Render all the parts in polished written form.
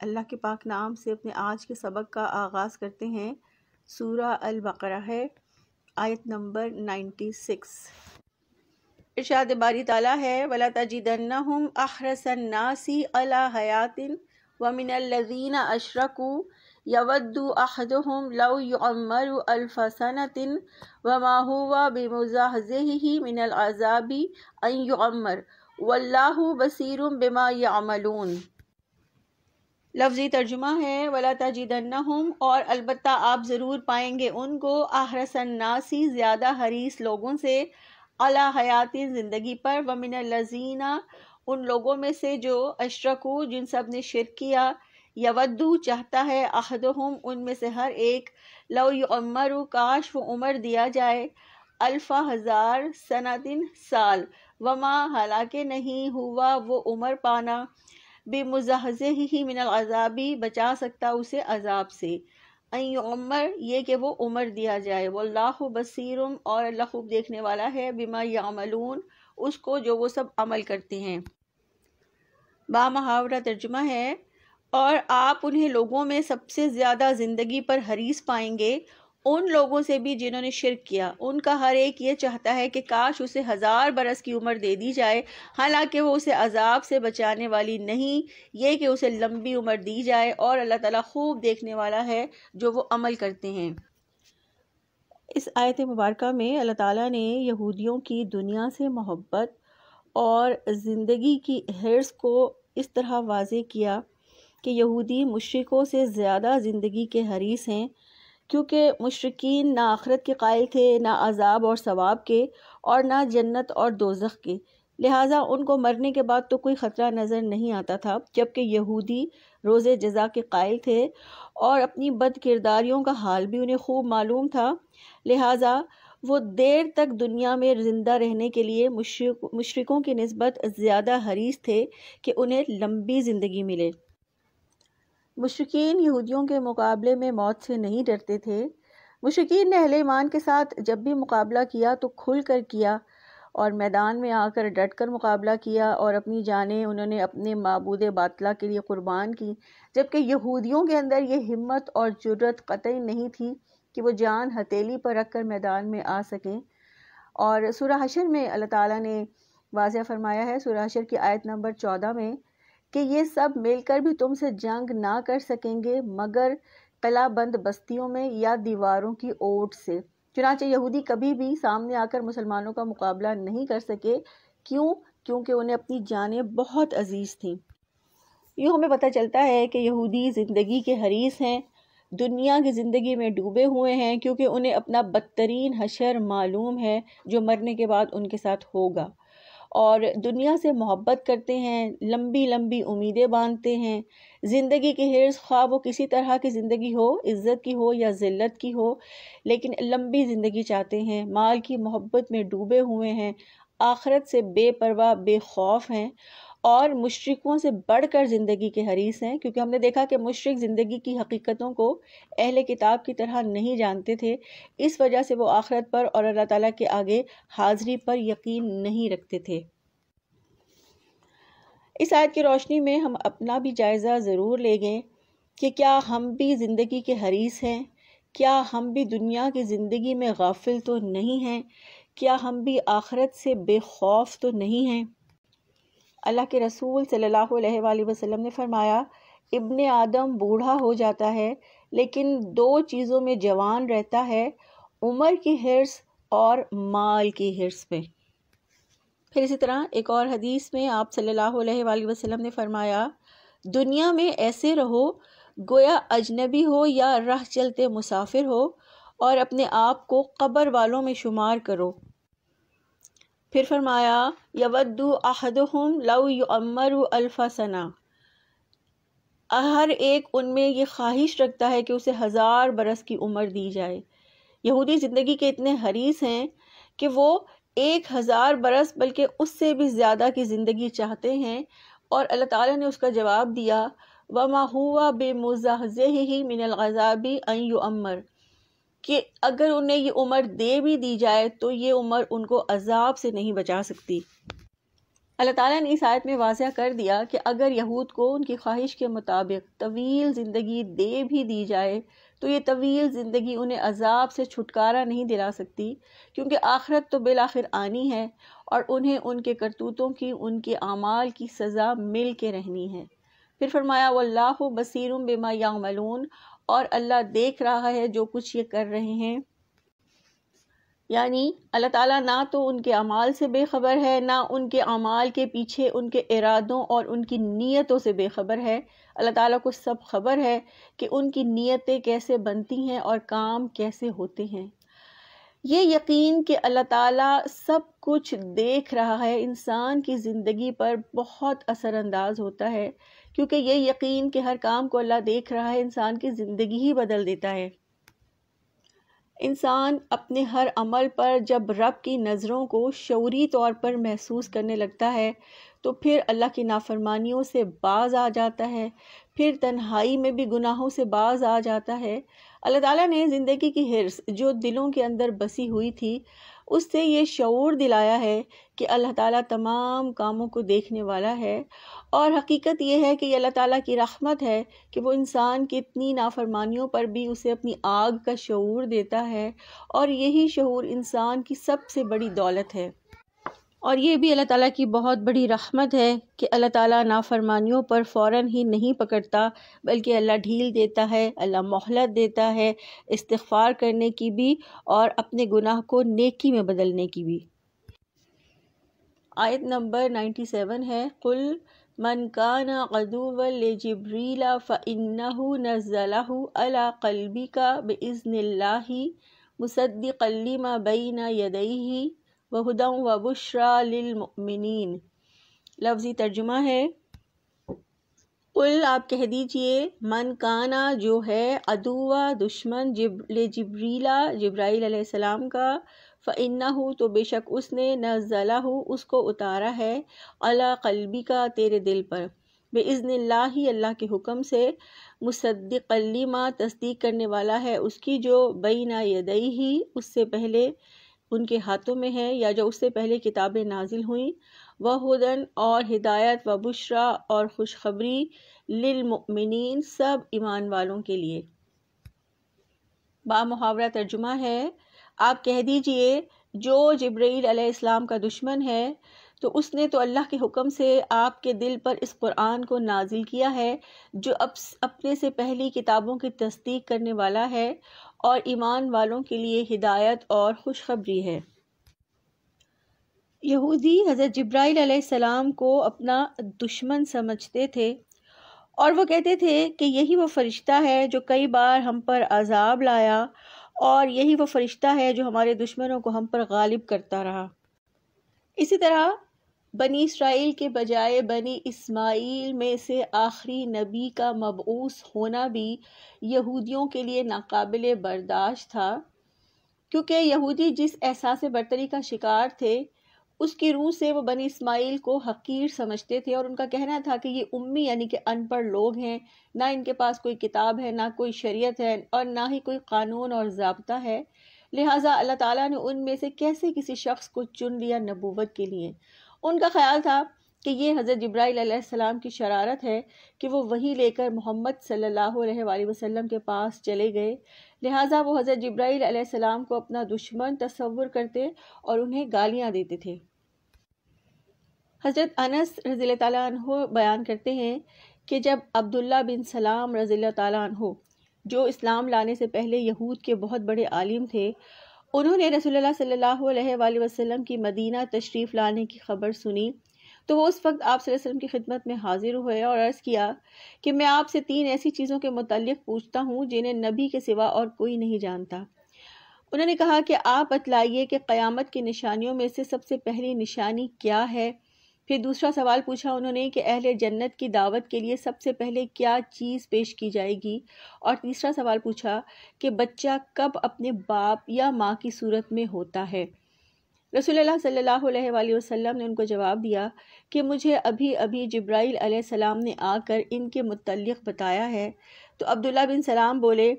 اللہ کے پاک نام سے اپنے آج کے سبق کا آغاز کرتے ہیں۔ سورہ البقرہ ہے، آیت نمبر 96۔ ارشاد باری تعالیٰ ہے وَلَا تَجِدَنَّهُمْ أَحْرَصَ النَّاسِ عَلَىٰ حَيَاةٍ وَمِنَ الَّذِينَ أَشْرَكُوا يَوَدُّ أَحَدُهُمْ لَوْ يُعَمَّرُ أَلْفَ سَنَةٍ وَمَا هُوَ بِمُزَحْزِحِهِ مِنَ الْعَذَابِ أَن يُعَمَّرَ وَاللَّهُ بَصِيرٌ بِمَا يَعْمَلُونَ۔ لفظی ترجمہ ہے وَلَا تَجِدَنَّهُمْ، اور البتہ آپ ضرور پائیں گے ان کو، احرص الناس زیادہ حریص لوگوں سے، علی حیات زندگی پر، ومن الذین ان لوگوں میں سے جو، اشرکو جن سب نے شرک کیا، یودو چاہتا ہے، احدہم ان میں سے ہر ایک، لو یعمر کاش وہ عمر دیا جائے، الف ہزار سنتن سال، وما حالانکہ نہیں ہوا وہ عمر پانا، بمزحزحہ من العذابی بچا سکتا اسے عذاب سے، ان یعمر یہ کہ وہ عمر دیا جائے، واللہ بصیر اور اللہ خوب دیکھنے والا ہے، بما یعملون اس کو جو وہ سب عمل کرتے ہیں۔ با محاورہ ترجمہ ہے اور آپ انہیں لوگوں میں سب سے زیادہ زندگی پر حریص پائیں گے ان لوگوں سے بھی جنہوں نے شرک کیا، ان کا ہر ایک یہ چاہتا ہے کہ کاش اسے 1000 برس کی عمر دے دی جائے، حالانکہ وہ اسے عذاب سے بچانے والی نہیں، یہ کہ اسے لمبی عمر دی جائے، اور اللہ تعالیٰ خوب دیکھنے والا ہے جو وہ عمل کرتے ہیں۔ اس آیت مبارکہ میں اللہ تعالیٰ نے یہودیوں کی دنیا سے محبت اور زندگی کی حرص کو اس طرح واضح کیا کہ یہودی مشرکوں سے زیادہ زندگی کے حریص ہیں، کیونکہ مشرکین نہ آخرت کے قائل تھے، نہ عذاب اور ثواب کے، اور نہ جنت اور دوزخ کے، لہٰذا ان کو مرنے کے بعد تو کوئی خطرہ نظر نہیں آتا تھا، جبکہ یہودی روز جزا کے قائل تھے اور اپنی بد کرداریوں کا حال بھی انہیں خوب معلوم تھا، لہٰذا وہ دیر تک دنیا میں زندہ رہنے کے لیے مشرکوں کی نسبت زیادہ حریص تھے کہ انہیں لمبی زندگی ملے۔ مشرکین یہودیوں کے مقابلے میں موت سے نہیں ڈرتے تھے۔ مشرکین نے اہل ایمان کے ساتھ جب بھی مقابلہ کیا تو کھل کر کیا اور میدان میں آ کر ڈٹ کر مقابلہ کیا، اور اپنی جانیں انہوں نے اپنے معبود باطلہ کے لیے قربان کی، جبکہ یہودیوں کے اندر یہ ہمت اور جرأت قطعی نہیں تھی کہ وہ جان ہتھیلی پر رکھ کر میدان میں آ سکیں۔ اور سورہ حشر میں اللہ تعالیٰ نے واضح فرمایا ہے، سورہ حشر کی آیت نمبر 14 میں، کہ یہ سب مل کر بھی تم سے جنگ نہ کر سکیں گے مگر قلعہ بند بستیوں میں یا دیواروں کی اوٹ سے۔ چنانچہ یہودی کبھی بھی سامنے آ کر مسلمانوں کا مقابلہ نہیں کر سکے، کیونکہ انہیں اپنی جانیں بہت عزیز تھیں۔ یوں ہمیں پتہ چلتا ہے کہ یہودی زندگی کے حریص ہیں، دنیا کی زندگی میں ڈوبے ہوئے ہیں، کیونکہ انہیں اپنا بدترین حشر معلوم ہے جو مرنے کے بعد ان کے ساتھ ہوگا، اور دنیا سے محبت کرتے ہیں، لمبی لمبی امیدیں باندھتے ہیں، زندگی کی حرص خواہ وہ کسی طرح کی زندگی ہو، عزت کی ہو یا ذلت کی ہو، لیکن لمبی زندگی چاہتے ہیں، مال کی محبت میں ڈوبے ہوئے ہیں، آخرت سے بے پرواہ بے خوف ہیں، اور مشرکوں سے بڑھ کر زندگی کے حریص ہیں، کیونکہ ہم نے دیکھا کہ مشرک زندگی کی حقیقتوں کو اہل کتاب کی طرح نہیں جانتے تھے، اس وجہ سے وہ آخرت پر اور اللہ تعالیٰ کے آگے حاضری پر یقین نہیں رکھتے تھے۔ اس آیت کی روشنی میں ہم اپنا بھی جائزہ ضرور لیں گے کہ کیا ہم بھی زندگی کے حریص ہیں؟ کیا ہم بھی دنیا کی زندگی میں غافل تو نہیں ہیں؟ کیا ہم بھی آخرت سے بے خوف تو نہیں ہیں؟ اللہ کے رسول صلی اللہ علیہ وآلہ وسلم نے فرمایا، ابن آدم بوڑھا ہو جاتا ہے لیکن 2 چیزوں میں جوان رہتا ہے، عمر کی حرص اور مال کی حرص میں۔ پھر اسی طرح ایک اور حدیث میں آپ صلی اللہ علیہ وآلہ وسلم نے فرمایا، دنیا میں ایسے رہو گویا اجنبی ہو یا راہ چلتے مسافر ہو، اور اپنے آپ کو قبر والوں میں شمار کرو۔ پھر فرمایا، یود احدہم لو یعمر الف سنہ، ہر ایک ان میں یہ خواہش رکھتا ہے کہ اسے 1000 برس کی عمر دی جائے۔ یہودی زندگی کے اتنے حریص ہیں کہ وہ 1000 برس بلکہ اس سے بھی زیادہ کی زندگی چاہتے ہیں، اور اللہ تعالیٰ نے اس کا جواب دیا، وَمَا هُوَ بِمُزَحْزِحِهِ مِنَ الْعَذَابِ أَن يُعَمَّرَ، کہ اگر انہیں یہ عمر دے بھی دی جائے تو یہ عمر ان کو عذاب سے نہیں بچا سکتی۔ اللہ تعالیٰ نے اس آیت میں واضح کر دیا کہ اگر یہود کو ان کی خواہش کے مطابق طویل زندگی دے بھی دی جائے تو یہ طویل زندگی انہیں عذاب سے چھٹکارا نہیں دلا سکتی، کیونکہ آخرت تو بالآخر آنی ہے اور انہیں ان کے کرتوتوں کی، ان کے اعمال کی سزا مل کے رہنی ہے۔ پھر فرمایا واللہ بصیر بما یعملون، اور اللہ دیکھ رہا ہے جو کچھ یہ کر رہے ہیں۔ یعنی اللہ تعالیٰ نہ تو ان کے اعمال سے بے خبر ہے، نہ ان کے اعمال کے پیچھے ان کے ارادوں اور ان کی نیتوں سے بے خبر ہے۔ اللہ تعالیٰ کو سب خبر ہے کہ ان کی نیتیں کیسے بنتی ہیں اور کام کیسے ہوتے ہیں۔ یہ یقین کہ اللہ تعالیٰ سب کچھ دیکھ رہا ہے انسان کی زندگی پر بہت اثر انداز ہوتا ہے، کیونکہ یہ یقین کہ ہر کام کو اللہ دیکھ رہا ہے انسان کی زندگی ہی بدل دیتا ہے۔ انسان اپنے ہر عمل پر جب رب کی نظروں کو شعوری طور پر محسوس کرنے لگتا ہے تو پھر اللہ کی نافرمانیوں سے باز آ جاتا ہے، پھر تنہائی میں بھی گناہوں سے باز آ جاتا ہے۔ اللہ تعالیٰ نے زندگی کی حرص جو دلوں کے اندر بسی ہوئی تھی اس سے یہ شعور دلایا ہے کہ اللہ تعالیٰ تمام کاموں کو دیکھنے والا ہے، اور حقیقت یہ ہے کہ یہ اللہ تعالیٰ کی رحمت ہے کہ وہ انسان کی اتنی نافرمانیوں پر بھی اسے اپنی آگ کا شعور دیتا ہے، اور یہی شعور انسان کی سب سے بڑی دولت ہے۔ اور یہ بھی اللہ تعالیٰ کی بہت بڑی رحمت ہے کہ اللہ تعالیٰ نافرمانیوں پر فوراً ہی نہیں پکڑتا، بلکہ اللہ ڈھیل دیتا ہے، اللہ مہلت دیتا ہے استغفار کرنے کی بھی اور اپنے گناہ کو نیکی میں بدلنے کی بھی۔ آیت نمبر 97 ہے قُلْ مَنْ كَانَ عَدُوًّا لِجِبْرِيلَ فَإِنَّهُ نَزَّلَهُ عَلَى قَلْبِكَ بِإِذْنِ اللَّهِ مُصَدِّقًا لِمَا بَيْنَ يَدَيْهِ وَهُدًى وَبُشْرَى لِلْمُؤْمِنِينَ۔ لفظی ترجمہ ہے قل آپ کہہ دیجئے من کانا جو ہے عدوّا دشمن لجبریل جبرائیل علیہ السلام کا، فَإِنَّهُ تو بے شک اس نے نزلہ اس کو اتارا ہے علی قلبی کا تیرے دل پر، بِإِذْنِ اللَّهِ اللہ کے حکم سے، مصدقا لما تصدیق کرنے والا ہے اس کی جو بین یدیہ اس سے پہلے ان کے ہاتھوں میں ہے یا جو اس سے پہلے کتابیں نازل ہوئیں، وہدن اور ہدایت، وبشرا اور خوشخبری، للمؤمنین سب ایمان والوں کے لیے۔ با محاورہ ترجمہ ہے آپ کہہ دیجئے جو جبرائیل علیہ السلام کا دشمن ہے تو اس نے تو اللہ کے حکم سے آپ کے دل پر اس قرآن کو نازل کیا ہے جو اپنے سے پہلی کتابوں کی تصدیق کرنے والا ہے اور ایمان والوں کے لیے ہدایت اور خوشخبری ہے۔ یہودی حضرت جبرائیل علیہ السلام کو اپنا دشمن سمجھتے تھے اور وہ کہتے تھے کہ یہی وہ فرشتہ ہے جو کئی بار ہم پر عذاب لایا، اور یہی وہ فرشتہ ہے جو ہمارے دشمنوں کو ہم پر غالب کرتا رہا۔ اسی طرح بنی اسرائیل کے بجائے بنی اسماعیل میں سے آخری نبی کا مبعوث ہونا بھی یہودیوں کے لیے ناقابل برداشت تھا، کیونکہ یہودی جس احساس برتری کا شکار تھے اس کی روح سے وہ بنی اسماعیل کو حقیر سمجھتے تھے، اور ان کا کہنا تھا کہ یہ امی یعنی کہ ان پڑھ لوگ ہیں، نہ ان کے پاس کوئی کتاب ہے، نہ کوئی شریعت ہے، اور نہ ہی کوئی قانون اور ضابطہ ہے، لہٰذا اللہ تعالیٰ نے ان میں سے کیسے کسی شخص کو چن لیا نبوت کے لیے۔ ان کا خیال تھا کہ یہ حضرت جبرائیل علیہ السلام کی شرارت ہے کہ وہ وحی لے کر محمد صلی اللہ علیہ وآلہ وسلم کے پاس چلے گئے، لہٰذا وہ حضرت جبرائیل علیہ السلام کو اپنا دشمن تصور کرتے اور انہیں گالیاں دیتے تھے۔ حضرت انس رضی اللہ تعالیٰ عنہ بیان کرتے ہیں کہ جب عبداللہ بن سلام رضی اللہ تعالیٰ عنہ جو اسلام لانے سے پہلے یہود کے بہت بڑے عالم تھے، انہوں نے رسول اللہ صلی اللہ علیہ وآلہ وسلم کی مدینہ تشریف لانے کی خبر سنی تو وہ اس وقت آپ صلی اللہ علیہ وسلم کی خدمت میں حاضر ہوئے اور عرض کیا کہ میں آپ سے 3 ایسی چیزوں کے متعلق پوچھتا ہوں جنہیں نبی کے سوا اور کوئی نہیں جانتا۔ انہوں نے کہا کہ آپ بتلائیے کہ قیامت کی نشانیوں میں سے سب سے پہلی نشانی کیا ہے؟ پھر دوسرا سوال پوچھا انہوں نے کہ اہل جنت کی دعوت کے لیے سب سے پہلے کیا چیز پیش کی جائے گی؟ اور تیسرا سوال پوچھا کہ بچہ کب اپنے باپ یا ماں کی صورت میں ہوتا ہے؟ رسول اللہ صلی اللہ علیہ وآلہ وسلم نے ان کو جواب دیا کہ مجھے ابھی ابھی جبرائیل علیہ السلام نے آ کر ان کے متعلق بتایا ہے۔ تو عبداللہ بن سلام بولے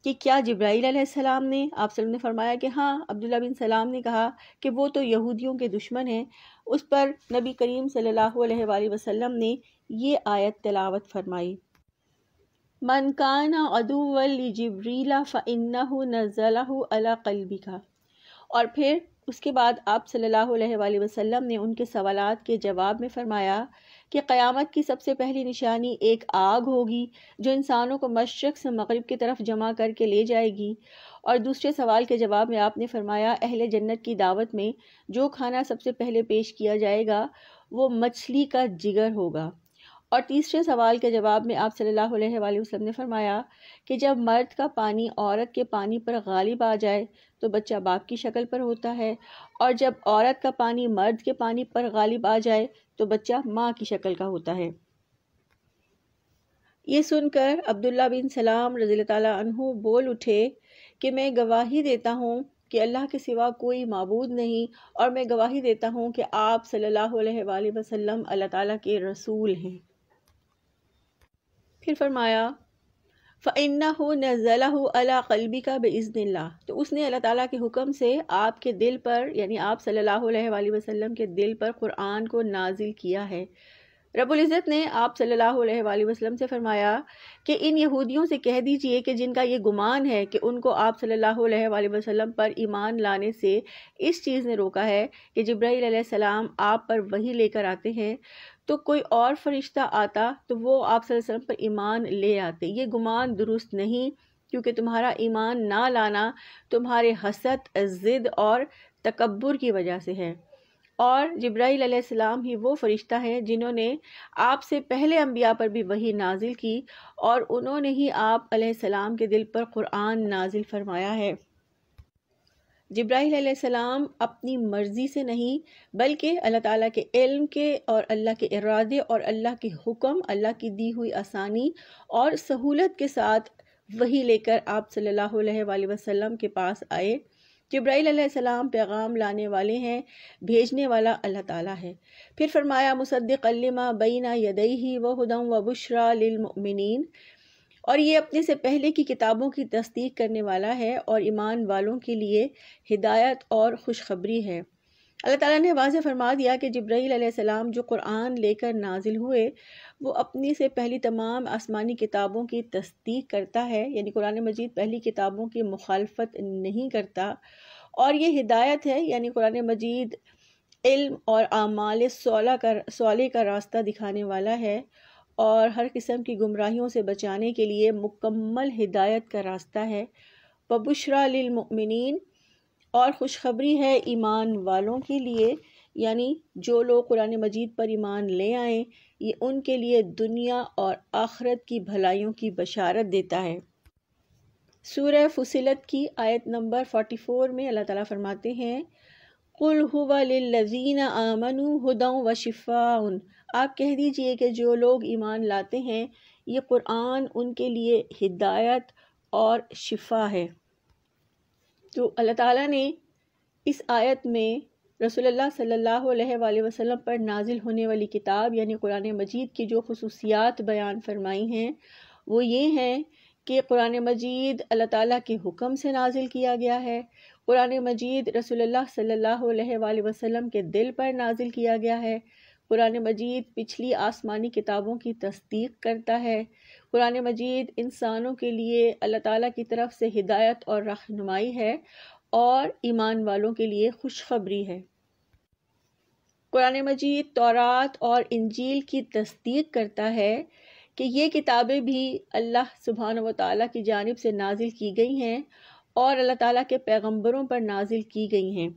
کہ کیا جبرائیل علیہ السلام نے؟ آپ صلی اللہ علیہ وسلم نے فرمایا کہ ہاں۔ عبداللہ بن سلام نے کہا کہ وہ تو یہودیوں کے دشمن ہیں۔ اس پر نبی کریم صلی اللہ علیہ وآلہ وسلم نے یہ آیت تلاوت فرمائی، من کان عدوا لجبریل فإنہ نزلہ علی قلبک۔ اور پھر اس کے بعد آپ صلی اللہ علیہ وآلہ وسلم نے ان کے سوالات کے جواب میں فرمایا کہ قیامت کی سب سے پہلی نشانی ایک آگ ہوگی جو انسانوں کو مشرق سے مغرب کی طرف جمع کر کے لے جائے گی۔ اور دوسرے سوال کے جواب میں آپ نے فرمایا اہل جنت کی دعوت میں جو کھانا سب سے پہلے پیش کیا جائے گا وہ مچھلی کا جگر ہوگا۔ اور تیسرے سوال کے جواب میں آپ صلی اللہ علیہ وآلہ وسلم نے فرمایا کہ جب مرد کا پانی عورت کے پانی پر غالب آ جائے تو بچہ باپ کی شکل پر ہوتا ہے، اور جب عورت کا پانی مرد کے پانی پر غالب آ جائے تو بچہ ماں کی شکل کا ہوتا ہے۔ یہ سن کر عبداللہ بن سلام رضی اللہ تعالیٰ عنہ بول اٹھے کہ میں گواہی دیتا ہوں کہ اللہ کے سوا کوئی معبود نہیں، اور میں گواہی دیتا ہوں کہ آپ صلی اللہ علیہ وآلہ وسلم اللہ تعالیٰ کے رسول ہیں۔ پھر فرمایا فَإِنَّهُ نَزَّلَهُ عَلَى قَلْبِكَ بِإِذْنِ اللَّهِ، تو اس نے اللہ تعالیٰ کے حکم سے آپ کے دل پر، یعنی آپ صلی اللہ علیہ وآلہ وسلم کے دل پر قرآن کو نازل کیا ہے۔ رب العزت نے آپ صلی اللہ علیہ وآلہ وسلم سے فرمایا کہ ان یہودیوں سے کہہ دیجئے کہ جن کا یہ گمان ہے کہ ان کو آپ صلی اللہ علیہ وآلہ وسلم پر ایمان لانے سے اس چیز نے روکا ہے کہ جبرائیل علیہ السلام آپ پر وحی لے کر آتے ہیں، تو کوئی اور فرشتہ آتا تو وہ آپ صلی اللہ علیہ وسلم پر ایمان لے آتے۔ یہ گمان درست نہیں، کیونکہ تمہارا ایمان نہ لانا تمہارے حسد، ضد اور تکبر کی وجہ سے ہے۔ اور جبرائیل علیہ السلام ہی وہ فرشتہ ہیں جنہوں نے آپ سے پہلے انبیاء پر بھی وحی نازل کی، اور انہوں نے ہی آپ علیہ السلام کے دل پر قرآن نازل فرمایا ہے۔ جبرائیل علیہ السلام اپنی مرضی سے نہیں بلکہ اللہ تعالیٰ کے علم کے اور اللہ کے ارادے اور اللہ کے حکم، اللہ کی دی ہوئی آسانی اور سہولت کے ساتھ وحی لے کر آپ صلی اللہ علیہ وآلہ وسلم کے پاس آئے۔ جبرائیل علیہ السلام پیغام لانے والے ہیں، بھیجنے والا اللہ تعالیٰ ہے۔ پھر فرمایا مصدقا لما بین یدیہ وہدی وبشریٰ للمؤمنین، اور یہ اپنے سے پہلے کی کتابوں کی تصدیق کرنے والا ہے اور ایمان والوں کے لیے ہدایت اور خوشخبری ہے۔ اللہ تعالیٰ نے واضح فرما دیا کہ جبرائیل علیہ السلام جو قرآن لے کر نازل ہوئے وہ اپنی سے پہلی تمام آسمانی کتابوں کی تصدیق کرتا ہے، یعنی قرآن مجید پہلی کتابوں کی مخالفت نہیں کرتا، اور یہ ہدایت ہے، یعنی قرآن مجید علم اور اعمال صالح کا راستہ دکھانے والا ہے، اور ہر قسم کی گمراہیوں سے بچانے کے لیے مکمل ہدایت کا راستہ ہے۔ وبشریٰ للمؤمنین، اور خوشخبری ہے ایمان والوں کے لیے، یعنی جو لوگ قرآن مجید پر ایمان لے آئیں یہ ان کے لیے دنیا اور آخرت کی بھلائیوں کی بشارت دیتا ہے۔ سورہ فصلت کی آیت نمبر 44 میں اللہ تعالیٰ فرماتے ہیں قُلْ هُوَ لِلَّذِينَ آمَنُوا هُدًى وَشِفَاءٌ، آپ کہہ دیجئے کہ جو لوگ ایمان لاتے ہیں یہ قرآن ان کے لیے ہدایت اور شفا ہے۔ تو اللہ تعالیٰ نے اس آیت میں رسول اللہ صلی اللہ علیہ وآلہ وسلم پر نازل ہونے والی کتاب یعنی قرآن مجید کی جو خصوصیات بیان فرمائی ہیں وہ یہ ہیں کہ قرآن مجید اللہ تعالیٰ کے حکم سے نازل کیا گیا ہے، قرآن مجید رسول اللہ صلی اللہ علیہ وآلہ وسلم کے دل پر نازل کیا گیا ہے، قرآن مجید پچھلی آسمانی کتابوں کی تصدیق کرتا ہے، قرآن مجید انسانوں کے لیے اللہ تعالیٰ کی طرف سے ہدایت اور رہنمائی ہے، اور ایمان والوں کے لیے خوشخبری ہے۔ قرآن مجید تورات اور انجیل کی تصدیق کرتا ہے کہ یہ کتابیں بھی اللہ سبحانہ و تعالیٰ کی جانب سے نازل کی گئی ہیں اور اللہ تعالیٰ کے پیغمبروں پر نازل کی گئی ہیں۔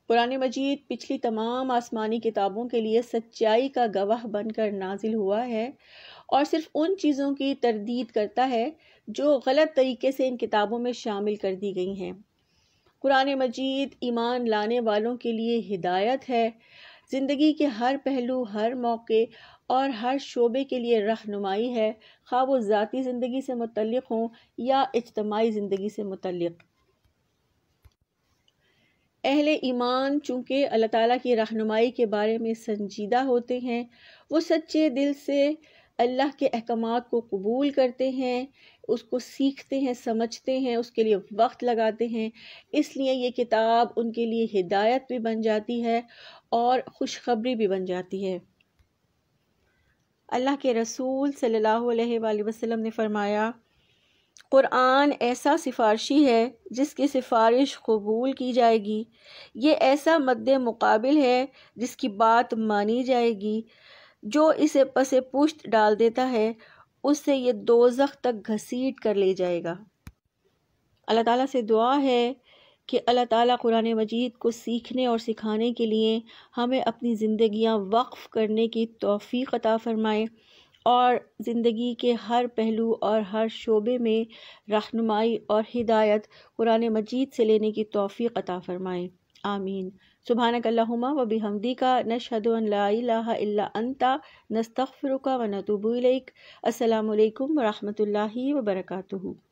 قرآن مجید پچھلی تمام آسمانی کتابوں کے لیے سچائی کا گواہ بن کر نازل ہوا ہے، اور صرف ان چیزوں کی تردید کرتا ہے جو غلط طریقے سے ان کتابوں میں شامل کر دی گئی ہیں۔ قرآن مجید ایمان لانے والوں کے لیے ہدایت ہے، زندگی کے ہر پہلو، ہر موقع اور ہر شعبے کے لیے رہنمائی ہے، خواہ وہ ذاتی زندگی سے متعلق ہوں یا اجتماعی زندگی سے متعلق۔ اہل ایمان چونکہ اللہ تعالیٰ کی رہنمائی کے بارے میں سنجیدہ ہوتے ہیں، وہ سچے دل سے اللہ کے احکامات کو قبول کرتے ہیں، اس کو سیکھتے ہیں، سمجھتے ہیں، اس کے لیے وقت لگاتے ہیں، اس لیے یہ کتاب ان کے لیے ہدایت بھی بن جاتی ہے اور خوشخبری بھی بن جاتی ہے۔ اللہ کے رسول صلی اللہ علیہ وآلہ وسلم نے فرمایا، قرآن ایسا سفارشی ہے جس کی سفارش قبول کی جائے گی، یہ ایسا مد مقابل ہے جس کی بات مانی جائے گی، جو اسے پس پشت ڈال دیتا ہے اس سے یہ دوزخ تک گھسیٹ کر لے جائے گا۔ اللہ تعالیٰ سے دعا ہے کہ اللہ تعالیٰ قرآن مجید کو سیکھنے اور سکھانے کے لیے ہمیں اپنی زندگیاں وقف کرنے کی توفیق عطا فرمائے اور زندگی کے ہر پہلو اور ہر شعبے میں رہنمائی اور ہدایت قرآن مجید سے لینے کی توفیق عطا فرمائے، آمین۔ سبحانک اللہم و بحمدک، نشہد ان لا الہ الا انت، نستغفرک و نتوب الیک۔ السلام علیکم ورحمۃ اللہ وبرکاتہ۔